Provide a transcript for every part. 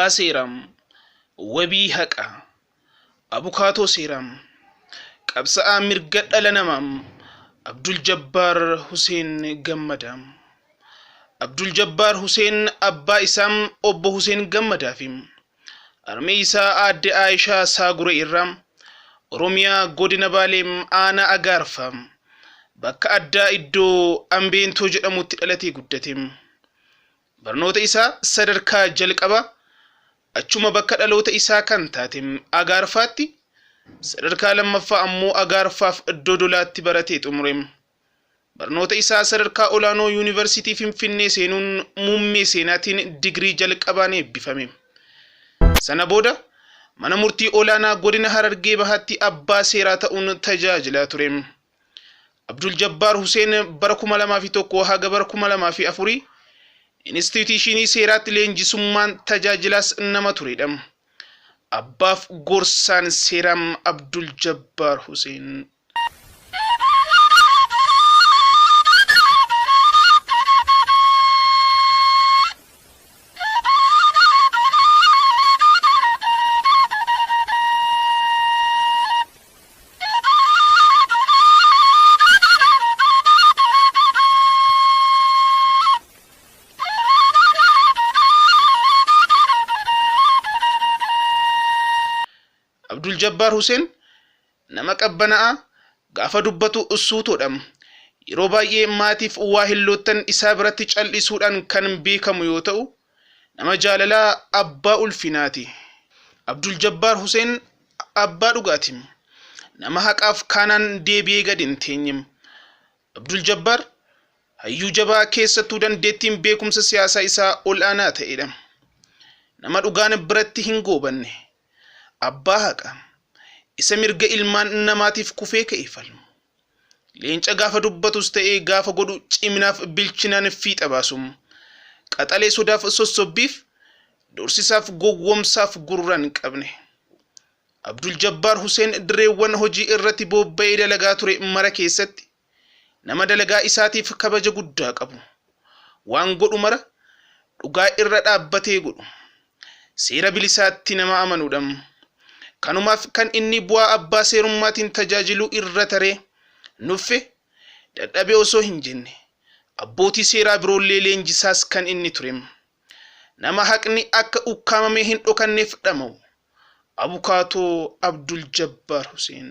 abbaa seeram wabii haqa abukaatoo seeram qabsaa'aa mirga dhala namaa Abduljabbaar Huseen Gammadaa. Abduljabbaar Huseen abbaa isaam obbo Huseen Gammadaa fi harmee isaa aadde Aayishaa Saagure irraa Oromiyaa godina Baalee aanaa Agaarfaa bakka addaa iddoo Ambeentoo jedhamutti dhalatee guddate. Barnoota isaa sadarkaa jalqabaa achuma bakka dhaloota isaa kan taate Agaarfaatti, sadarkaa lammaffaa ammoo Agaarfaaf Dodolaatti baratee xumure. Barnoota isaa sadarkaa olaanoo yuunivarsiitii Finfinnee seenuun muummee seenaatiin digirii jalqabaan eebbifame. Sana booda mana murtii olaanaa godina Harargee Bahaatti abbaa seeraa ta'uun tajaajilaa ture. Abduljabbaar Huseen bara 2001 haga bara 2004 instituushinii seeraatti leenjisummaan tajaajilaas nama turedha. Abbaaf gorsaan seeram Abduljabbaar Huseen. Abduljabbaar Huseen nama qabbanaa gaafa dubbatu usuutodha. Yeroo baay'ee maatiif waa hillootan isaa biratti callisuudhaan kan beekamu yoo ta'u, nama jaalalaa abbaa ulfinaati. Abduljabbaar Huseen abbaa dhugaati. Nama haqaaf kaanaan deebi'ee gad hin teenye. Abduljabbaar hayyuu jabaa keessattuu dandeettiin beekumsa siyaasaa isaa ol aanaa ta'edha. Nama dhugaan biratti hin goobanne. Abbaa haqa isa mirga ilmaan namaatiif kufee ka'e falmu. Leenca gaafa dubbatus ta'ee gaafa godhu ciminaaf bilchinaan fiixa baasum. Qaxalee sodaaf sossobbiif dorsisaaf gowwomsaaf gurraan qabne. Abduljabbaar Huseen direewwan hojii irratti bobba'ee dalagaa ture mara keessatti nama dalagaa isaatiif kabaja guddaa qabu. Waan godhu mara dhugaa irra dhaabbatee godhu. Seera bilisaatti nama amanuudha. Kanumaaf kan inni bu'aa abbaa seerummaatiin tajaajiluu irra taree nuffe dadhabee osoo hin jenne abbootii seeraa biroollee leenjisaas kan inni ture. Nama haqni akka ukkaamamee hin dhokanneef dhama'u abukaatoo Abduljabbaar Huseen.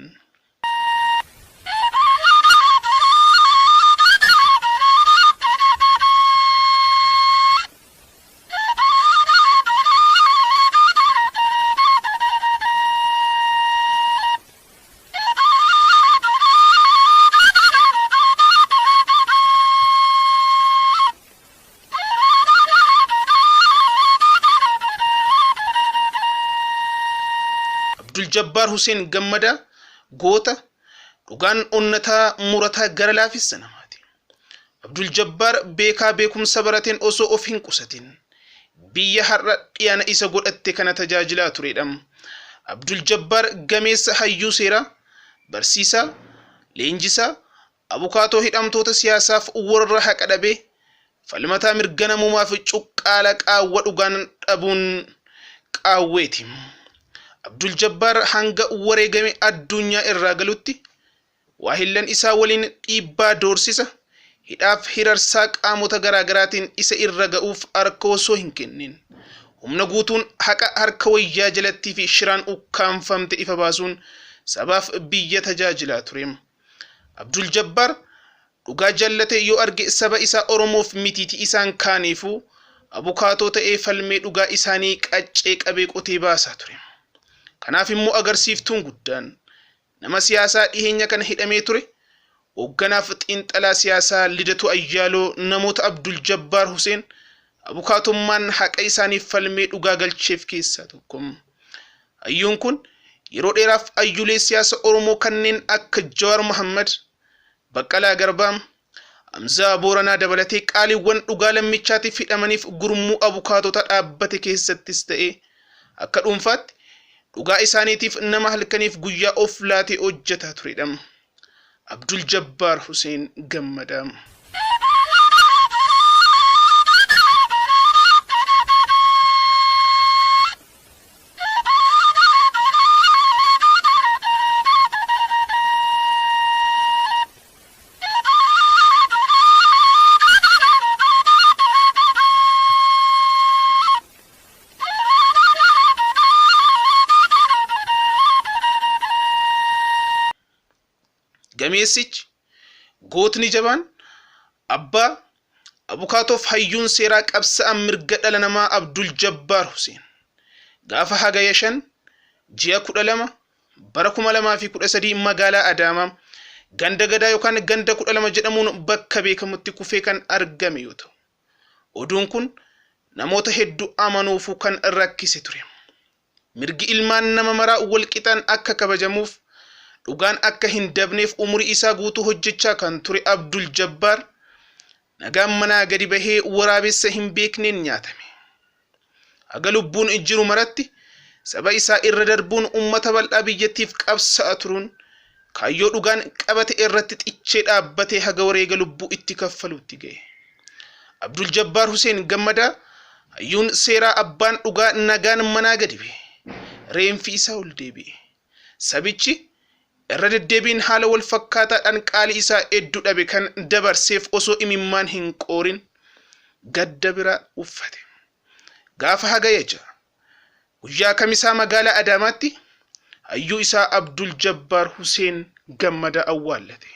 Abduljabbaar Huseen Gammadaa goota dhugaan onnataa murataa gara laafessa namaati. Abduljabbaar beekaa beekumsa barateen osoo of hin qusatin biyya har'a dhiyaana isa godhatte kana tajaajilaa turedha. Abduljabbaar gameessa hayyuu seeraa, barsiisaa, leenjisaa, abukaatoo hidhamtoota siyaasaaf warra haqa dhabee falmataa mirga namummaaf cuqqaala qaawwa dhugaan dhabuun qaawweeti. Abduljabbaar hanga wareegame addunyaa irraa galutti waahillan isaa waliin dhiibbaa doorsisa hidhaaf hirarsaa qaamota garaagaraatiin isa irra ga'uuf harka osoo hin kennin humna guutuun haqa harka wayyaa jalattii fi shiraan ukkaanfamte ifa baasuun sabaaf biyya tajaajilaa ture. Abduljabbaar dhugaa jallate yoo arge saba isaa Oromoof mitiiti isaan kaaniifuu abukaatoo ta'ee falmee dhugaa isaanii qaccee qabee qotee baasaa ture. Kanaaf immoo agarsiiftuun guddaan nama siyaasaa dhiheenya kana hidhamee ture hogganaaf xiinxalaa siyaasaa Lidatu Ayyaaloo namoota Abduljabbaar Huseen abukaatummaan haqa isaaniif falmee dhugaa galcheef keessaa tokko. Hayyuun kun yeroo dheeraaf hayyuulee siyaasa Oromoo kanneen akka Jawaar Mohammad, Baqqalaa Garbaa, Hamzaa Booranaa dabalatee qaaliiwwan dhugaa lammichaatiif hidhamaniif gurmuu abukaatota dhaabbate keessattis ta'ee akka dhuunfaatti dhugaa isaaniitiif nama halkaniif guyyaa of laatee hojjetaa turedha. Abduljabbaar Huseen Gammadaa. gameessichi gootni jabaan abbaa abukaatoof hayyuun seeraa qabsa'aa mirga dhala namaa Abduljabbaar Huseen gaafa hagaya 5 ji'a 12 bara 2013 magaalaa Adaamaa ganda gadaa yookaan ganda 12 jedhamuun bakka beekamutti kufee kan argame yoo ta'u oduun kun namoota hedduu amanuufu kan rakkise ture. Mirgi ilmaan nama maraa wal qixaan akka kabajamuuf dhugaan akka hin dabneef umurii isaa guutuu hojjechaa kan ture Abduljabbaar nagaan manaa gadi bahee waraabessa hin beekneen nyaatame. Haga lubbuun ijjiru maratti saba isaa irra darbuun ummata bal'aa biyyattiif qabsa'a turuun kaayyoo dhugaan qabate irratti xichee dhaabbatee haga wareega lubbuu itti kaffaluutti ga'e. Abduljabbaar Huseen gammadaa hayyuun seeraa abbaan dhugaa nagaan manaa gadi ba'e. Reenfi isaa ol deebi'e. Sabichi irra deddeebiin haala wal fakkaataadhaan qaalii isaa hedduu dhabe kan dabarseef osoo imimmaan hin qoorin gadda biraa uffate. Gaafa hagaya 6 guyyaa kamisaa magaalaa Adaamaatti hayyuu isaa Abduljabbaar Huseen gammadaa awwaallate.